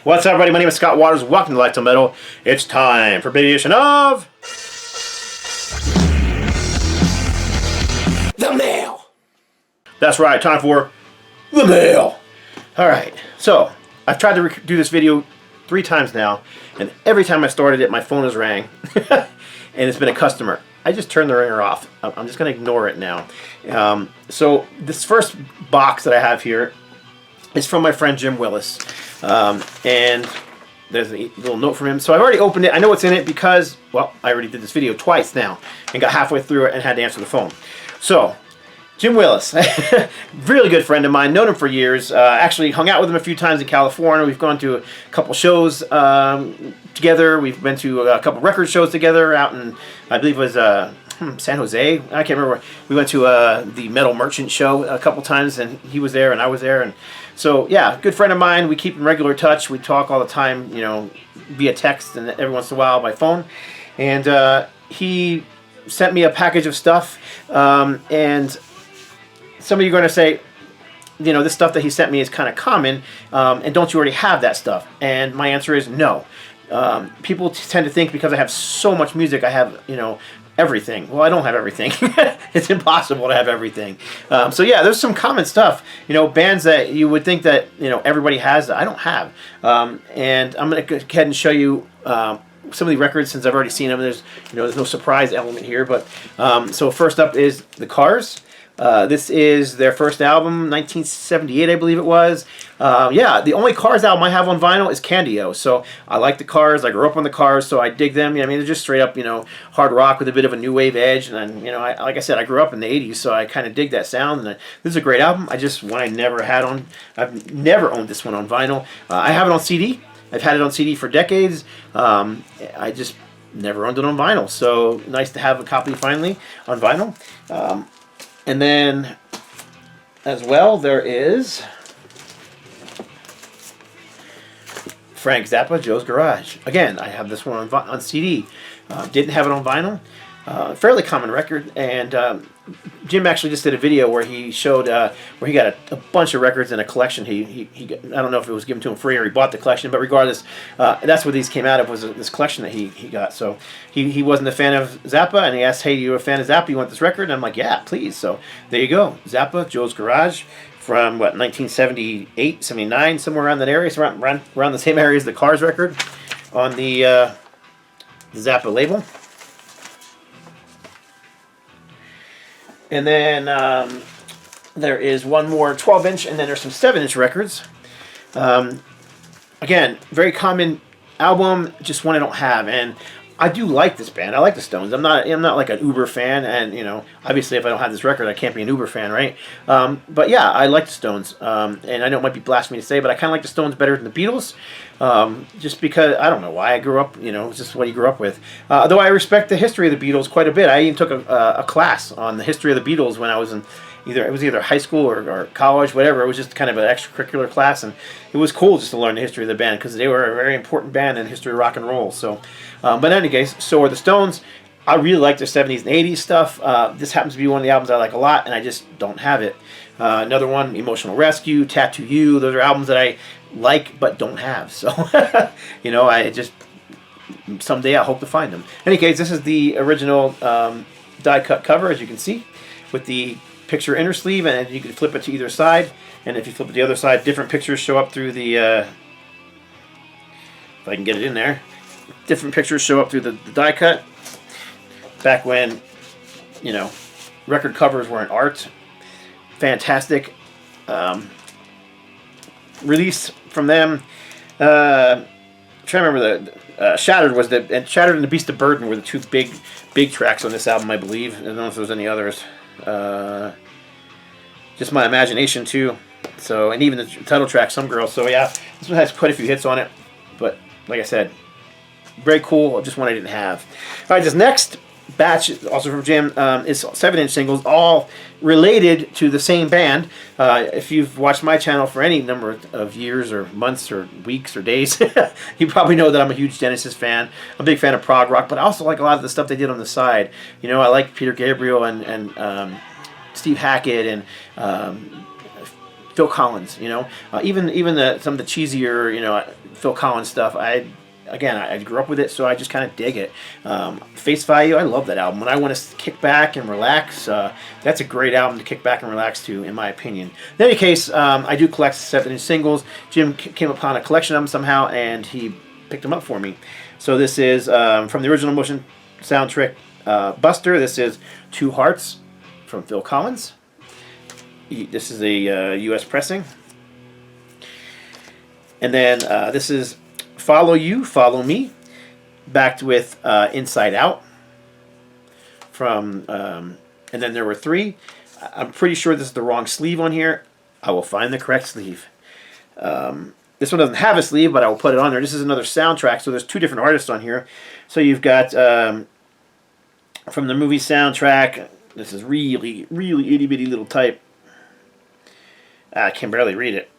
What's up, everybody? My name is Scott Waters. Welcome to Light to Metal. It's time for a big edition of The Mail. That's right, time for The Mail. Alright, so I've tried to do this video 3 times now, and every time I started it, my phone has rang, and it's been a customer. I just turned the ringer off. I'm just going to ignore it now. So this first box that I have here is from my friend Jim Willis, and there's a little note from him. So I've already opened it. I know what's in it because, well, I already did this video twice now and got halfway through it and had to answer the phone. So Jim Willis, really good friend of mine, known him for years. Actually hung out with him a few times in California. We've gone to a couple shows together. We've been to a couple record shows together out in, I believe it was San Jose. I can't remember. We went to the Metal Merchant show a couple times, and he was there and I was there. And so, yeah, good friend of mine. We keep in regular touch. We talk all the time, you know, via text and every once in a while by phone. And he sent me a package of stuff, and some of you are going to say, you know, this stuff that he sent me is kind of common, and don't you already have that stuff? And my answer is no. People tend to think because I have so much music, I have, you know, everything. Well, I don't have everything. It's impossible to have everything. So yeah, there's some common stuff, you know, bands that you would think that, you know, everybody has that I don't have. And I'm going to go ahead and show you some of the records since I've already seen them. There's, you know, there's no surprise element here, but so first up is The Cars. This is their first album, 1978, I believe it was. Yeah, the only Cars album I have on vinyl is Candio. So I like the Cars. I grew up on the Cars, so I dig them. I mean, they're just straight up, you know, hard rock with a bit of a new wave edge. And then, you know, like I said, I grew up in the 80s, so I kind of dig that sound. And this is a great album. I've never owned this one on vinyl. I have it on CD. I've had it on CD for decades. I just never owned it on vinyl. So nice to have a copy finally on vinyl. And then, as well, there is Frank Zappa, Joe's Garage. Again, I have this one on CD. Didn't have it on vinyl. Fairly common record. And Jim actually just did a video where he showed where he got a bunch of records in a collection. He I don't know if it was given to him free or he bought the collection, but regardless, that's what these came out of, was this collection that he got. So he wasn't a fan of Zappa, and he asked, "Hey, you're a fan of Zappa? You want this record?" And I'm like, "Yeah, please." So there you go, Zappa, Joe's Garage, from what, 1978, 79, somewhere around that area. So around the same area as the Cars record on the Zappa label. And then there is one more 12-inch, and then there's some 7-inch records. Again, very common album, just one I don't have. And I do like this band. I like the Stones. I'm not like an uber fan, and you know, obviously if I don't have this record, I can't be an uber fan, right? But yeah, I like the Stones. And I know it might be blasphemy to say, but I kind of like the Stones better than the Beatles. Just because, I don't know why, I grew up, you know, it's just what you grew up with. Though I respect the history of the Beatles quite a bit. I even took a class on the history of the Beatles when I was in either high school or college, whatever. It was just kind of an extracurricular class, and it was cool just to learn the history of the band because they were a very important band in the history of rock and roll. So, but in any case, so are the Stones. I really like their 70s and 80s stuff. This happens to be one of the albums I like a lot, and I just don't have it. Another one, Emotional Rescue, Tattoo You. Those are albums that I like but don't have. So, you know, I just, someday I hope to find them. In any case, this is the original die-cut cover, as you can see, with the picture inner sleeve, and you can flip it to either side. And if you flip it to the other side, different pictures show up through the, if I can get it in there, different pictures show up through the die cut. Back when, you know, record covers were an art. Fantastic release from them. Trying to remember the Shattered was and Shattered and the Beast of Burden were the two big tracks on this album, I believe. I don't know if there was any others. Just my imagination too. So, and even the title track, Some Girl. So yeah, this one has quite a few hits on it. But like I said, very cool. Just one I didn't have. All right, this next batch, also from Jim, is 7-inch singles, all related to the same band. If you've watched my channel for any number of years or months or weeks or days, you probably know that I'm a huge Genesis fan. I'm a big fan of prog rock, but I also like a lot of the stuff they did on the side. You know, I like Peter Gabriel and Steve Hackett and Phil Collins. You know, even some of the cheesier, you know, Phil Collins stuff. Again, I grew up with it, so I just kind of dig it. Face value, I love that album. When I want to kick back and relax, that's a great album to kick back and relax to, in my opinion. In any case, I do collect 7-inch singles. Jim came upon a collection of them somehow, and he picked them up for me. So this is from the original motion soundtrack Buster. This is Two Hearts from Phil Collins. This is a U.S. pressing. And then this is Follow You, Follow Me, backed with Inside Out. From and then there were 3. I'm pretty sure this is the wrong sleeve on here. I will find the correct sleeve. This one doesn't have a sleeve, but I will put it on there. This is another soundtrack, so there's 2 different artists on here. So you've got from the movie soundtrack. This is really, really itty bitty little type. I can barely read it.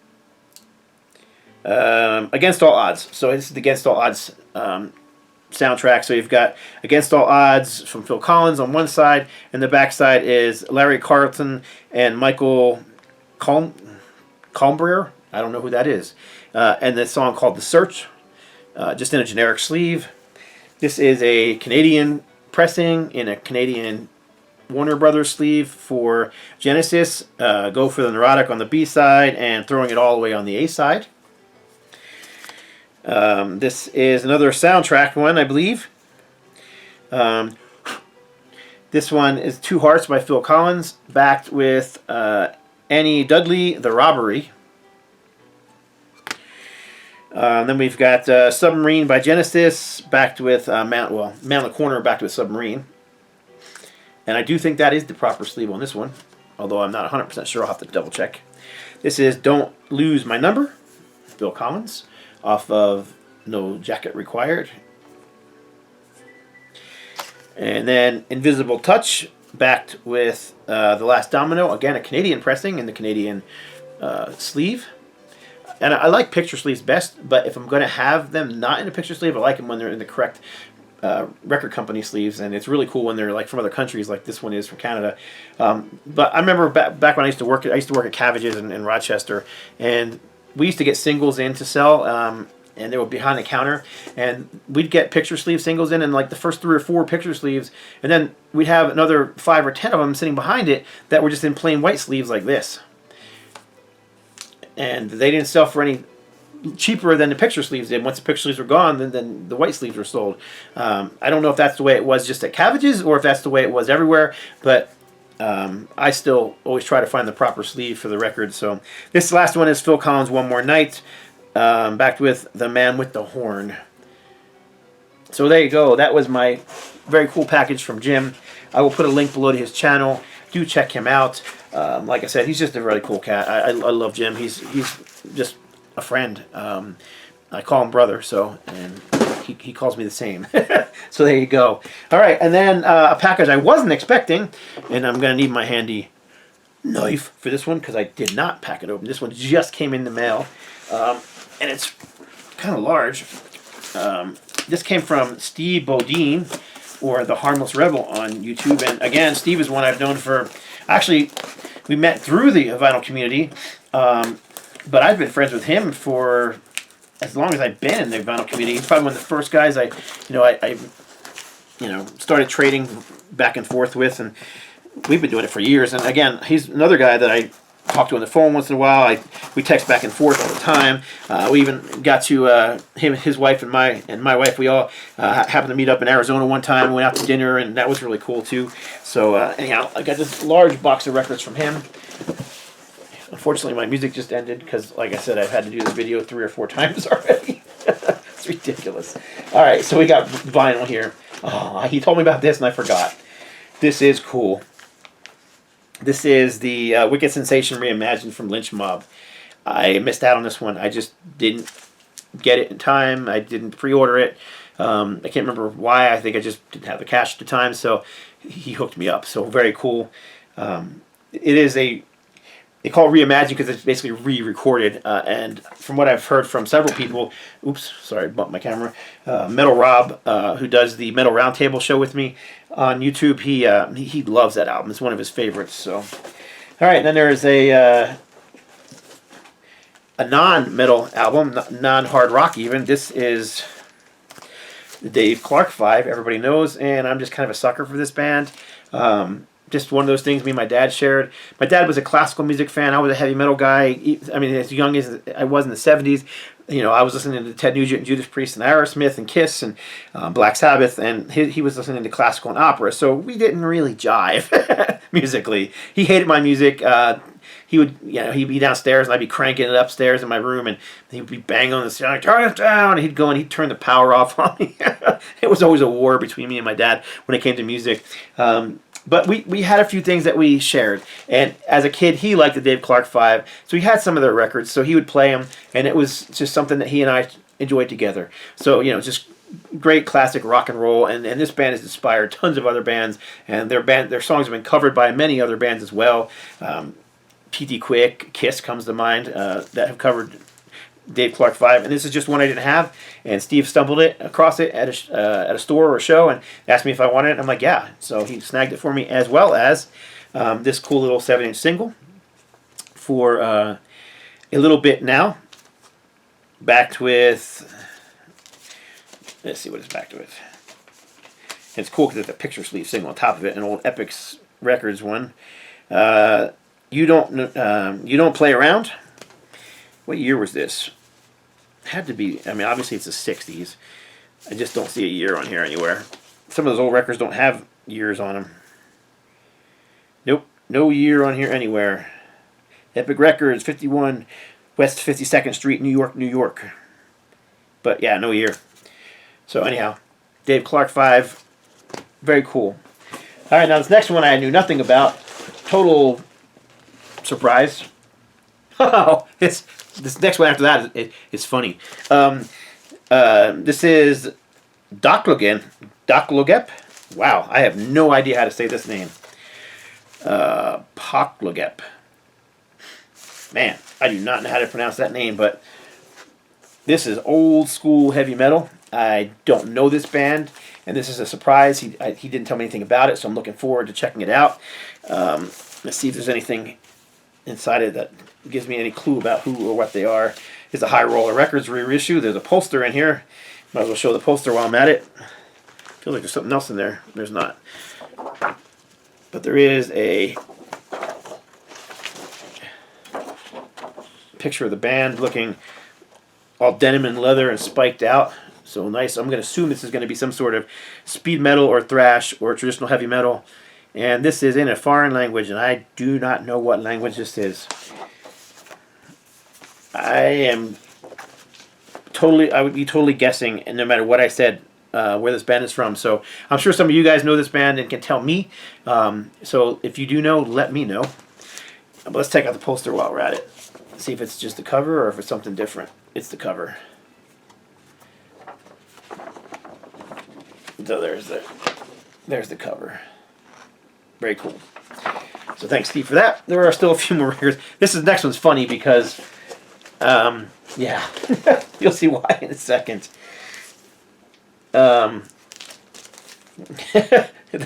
Against All Odds. So this is the Against All Odds soundtrack. So you've got Against All Odds from Phil Collins on one side, and the back side is Larry Carlton and Michael Colbert. I don't know who that is. And the song called The Search, just in a generic sleeve. This is a Canadian pressing in a Canadian Warner Brothers sleeve for Genesis. Go for the Neurotic on the B side and Throwing It All Away on the A side. This is another soundtrack one, I believe. This one is Two Hearts by Phil Collins, backed with Annie Dudley, The Robbery. Then we've got Submarine by Genesis, backed with Man on the Corner, backed with Submarine. And I do think that is the proper sleeve on this one, although I'm not 100% sure. I'll have to double check. This is Don't Lose My Number, Phil Collins, off of No Jacket Required. And then Invisible Touch, backed with The Last Domino, again a Canadian pressing in the Canadian sleeve. And I like picture sleeves best, but if I'm going to have them not in a picture sleeve, I like them when they're in the correct record company sleeves, and it's really cool when they're like from other countries, like this one is from Canada. But I remember back when I used to work at Cavages in Rochester, and we used to get singles in to sell, and they were behind the counter, and we'd get picture sleeve singles in, and like the first 3 or 4 picture sleeves, and then we'd have another 5 or 10 of them sitting behind it that were just in plain white sleeves like this. And they didn't sell for any cheaper than the picture sleeves did. Once the picture sleeves were gone, then the white sleeves were sold. I don't know if that's the way it was just at Cavages or if that's the way it was everywhere, but I still always try to find the proper sleeve for the record. So this last one is Phil Collins' One More Night, backed with The Man with the Horn. So there you go. That was my very cool package from Jim. I will put a link below to his channel. Do check him out. Like I said, he's just a really cool cat. I love Jim. He's just a friend. I call him brother, and he calls me the same. So there you go. All right, and then a package I wasn't expecting, and I'm going to need my handy knife for this one because I did not pack it open. This one just came in the mail, and it's kind of large. This came from Steve Boudoin, or the Harmless Rebel on YouTube. And again, Steve is one I've known for, actually, we met through the vinyl community, but I've been friends with him for as long as I've been in the vinyl community. He's probably one of the first guys I started trading back and forth with, and we've been doing it for years. And again, he's another guy that I talk to on the phone once in a while. We text back and forth all the time. We even got to his wife and my wife. We all happened to meet up in Arizona one time. Went out to dinner, and that was really cool too. So anyhow, I got this large box of records from him. Unfortunately, my music just ended because, like I said, I've had to do this video 3 or 4 times already. It's ridiculous. All right, so we got vinyl here. Oh, he told me about this, and I forgot. This is cool. This is the Wicked Sensation Reimagined from Lynch Mob. I missed out on this one. I just didn't get it in time. I didn't pre-order it. I can't remember why. I think I just didn't have the cash at the time, so he hooked me up. So very cool. It is they call it reimagined because it's basically re-recorded. And from what I've heard from several people, oops, sorry, I bumped my camera. Metal Rob, who does the Metal Roundtable show with me on YouTube, he loves that album. It's one of his favorites. So, all right, then there is a a non-metal album, non-hard rock even. This is the Dave Clark 5, everybody knows, and I'm just kind of a sucker for this band. Just one of those things me and my dad shared. My dad was a classical music fan. I was a heavy metal guy. I mean, as young as I was in the 70s, you know, I was listening to Ted Nugent and Judas Priest and Aerosmith and Kiss and Black Sabbath, and he was listening to classical and opera. So we didn't really jive musically. He hated my music. He would, you know, he'd be downstairs and I'd be cranking it upstairs in my room, and he'd be banging on the ceiling, turn it down. And he'd go and he'd turn the power off on me. It was always a war between me and my dad when it came to music. But we had a few things that we shared. And as a kid, he liked the Dave Clark 5. So he had some of their records. So he would play them. And it was just something that he and I enjoyed together. So, you know, just great classic rock and roll. And this band has inspired tons of other bands. And their songs have been covered by many other bands as well. P.T. Quick, Kiss comes to mind, that have covered Dave Clark 5, and this is just one I didn't have, and Steve stumbled across it at a store or a show and asked me if I wanted it, and I'm like, yeah. So he snagged it for me, as well as this cool little 7-inch single for A Little Bit Now, backed with, let's see what it's backed with. And it's cool because it's a picture sleeve single on top of it, an old Epix Records one. You Don't Play Around. What year was this? Had to be, I mean, obviously it's the 60s. I just don't see a year on here anywhere. Some of those old records don't have years on them. Nope, no year on here anywhere. Epic Records, 51 West 52nd Street, New York, New York. But yeah, no year. So anyhow, Dave Clark 5, very cool. All right, now this next one I knew nothing about. Total surprise. Oh, this next one after that is funny. This is Doklogep. Wow, I have no idea how to say this name. Poklogep. Man, I do not know how to pronounce that name, but this is old school heavy metal. I don't know this band, and this is a surprise. He didn't tell me anything about it, so I'm looking forward to checking it out. Let's see if there's anything inside it that gives me any clue about who or what they are. It's a High Roller Records reissue. There's a poster in here. Might as well show the poster while I'm at it. Feels like there's something else in there. There's not. But there is a picture of the band looking all denim and leather and spiked out. So nice. I'm going to assume this is going to be some sort of speed metal or thrash or traditional heavy metal. And this is in a foreign language, and I do not know what language this is. I would be totally guessing, and no matter what I said, where this band is from. So I'm sure some of you guys know this band and can tell me. So if you do know, let me know. But let's take out the poster while we're at it. See if it's just the cover or if it's something different. It's the cover. So there's the cover. Very cool. So thanks, Steve, for that. There are still a few more records. This next one's funny because, yeah, you'll see why in a second. The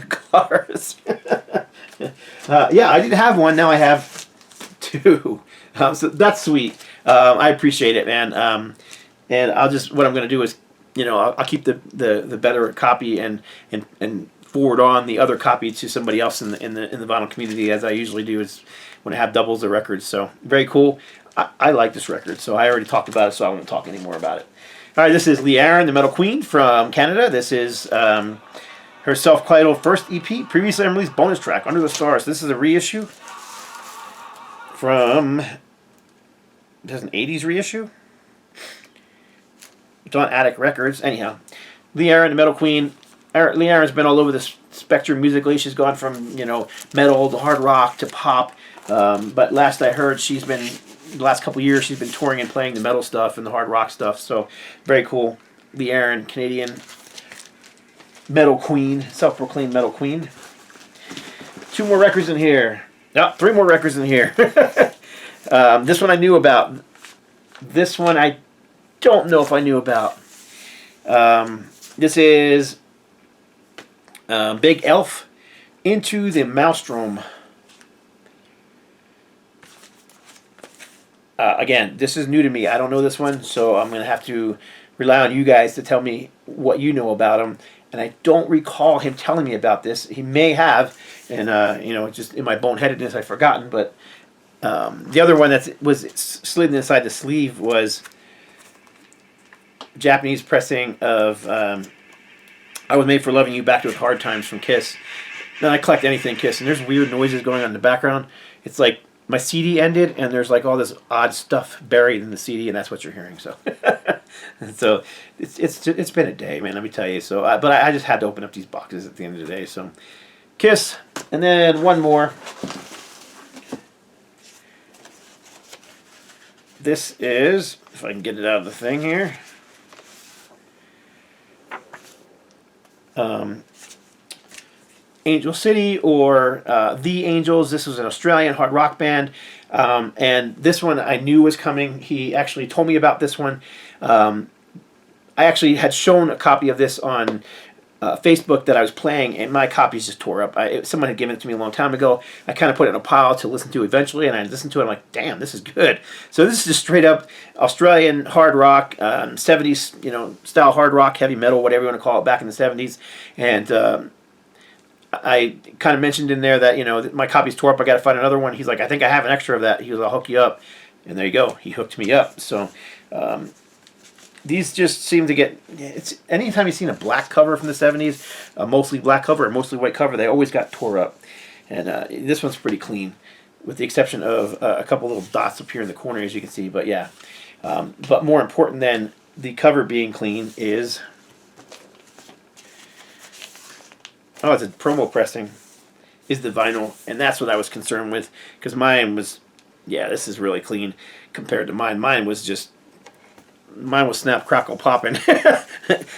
cars. Yeah, I didn't have one. Now I have two. So that's sweet. I appreciate it, man. And what I'm going to do is, you know, I'll keep the better copy and forward on the other copy to somebody else in the vinyl community, as I usually do is when I have doubles of records. So very cool. I like this record, so I already talked about it, so I won't talk anymore about it. All right, this is Lee Aaron, the Metal Queen from Canada. This is her self-titled first EP, previously unreleased bonus track, Under the Stars. This is a reissue from, there's an 80s reissue. It's on Attic Records. Anyhow, Lee Aaron, the Metal Queen. Lee Aaron's been all over the spectrum musically. She's gone from, you know, metal to hard rock to pop. But last I heard, the last couple years, she's been touring and playing the metal stuff and the hard rock stuff. So very cool. Lee Aaron, Canadian metal queen, self-proclaimed metal queen. 2 more records in here. No, 3 more records in here. This one I knew about. This one I don't know if I knew about. This is Big Elf, Into the Maelstrom. Again, this is new to me. I don't know this one, so I'm going to have to rely on you guys to tell me what you know about him. And I don't recall him telling me about this. He may have, and just in my boneheadedness, I've forgotten. But the other one that was slid inside the sleeve was Japanese pressing of "I Was Made for Loving You" backed with "Hard Times" from Kiss. Then I collect anything Kiss, and there's weird noises going on in the background. It's like my CD ended, and there's like all this odd stuff buried in the CD, and that's what you're hearing. So, so it's been a day, man. Let me tell you. So, but I just had to open up these boxes at the end of the day. So, Kiss, and then one more. This is, if I can get it out of the thing here. Angel City, or The Angels. This was an Australian hard rock band, and this one I knew was coming. He actually told me about this one. I actually had shown a copy of this on Facebook that I was playing, and my copies just tore up. Someone had given it to me a long time ago. I kind of put it in a pile to listen to eventually, and I listened to it. I'm like, damn, this is good. So this is just straight up Australian hard rock, 70s, style hard rock, heavy metal, whatever you want to call it, back in the 70s, and I kind of mentioned in there that, my copy's tore up. I got to find another one. He's like, I think I have an extra of that. He goes, I'll hook you up. And there you go. He hooked me up. So these just seem to get, anytime you've seen a black cover from the 70s, a mostly black cover or mostly white cover, they always got tore up. And this one's pretty clean, with the exception of a couple little dots up here in the corner, as you can see. But yeah, but more important than the cover being clean is... Oh, it's a promo pressing, is the vinyl, and that's what I was concerned with, because mine was, this is really clean compared to mine. Mine was snap, crackle, popping.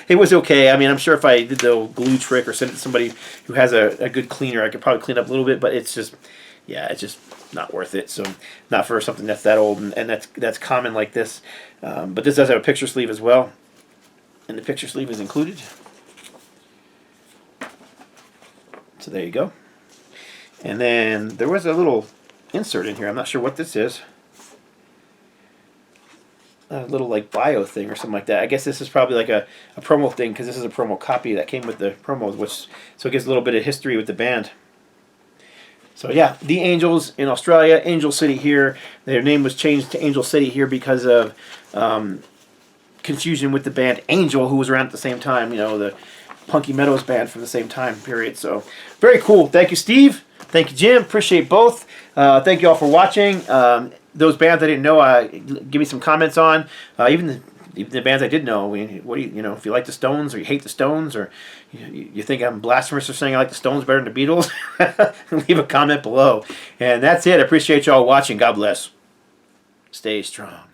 It was okay. I mean, I'm sure if I did the glue trick or sent it to somebody who has a good cleaner, I could probably clean up a little bit, but it's just not worth it. So not for something that's that old, and that's common like this. But this does have a picture sleeve as well, and the picture sleeve is included. So there you go. And then there was a little insert in here. I'm not sure what this is. A little like bio thing or something like that. I guess this is probably like a promo thing, because this is a promo copy that came with the promos, so it gives a little bit of history with the band. So yeah, The Angels in Australia, Angel City here. Their name was changed to Angel City here because of confusion with the band Angel, who was around at the same time, the Punky Meadows band from the same time period. So very cool. Thank you, Steve. Thank you, Jim. Appreciate both. Thank you all for watching. Those bands I didn't know, give me some comments on. Even the bands I did know. What do you, if you like the Stones or you hate the Stones, or you think I'm blasphemous for saying I like the Stones better than the Beatles, leave a comment below. And that's it. I appreciate you all watching. God bless. Stay strong.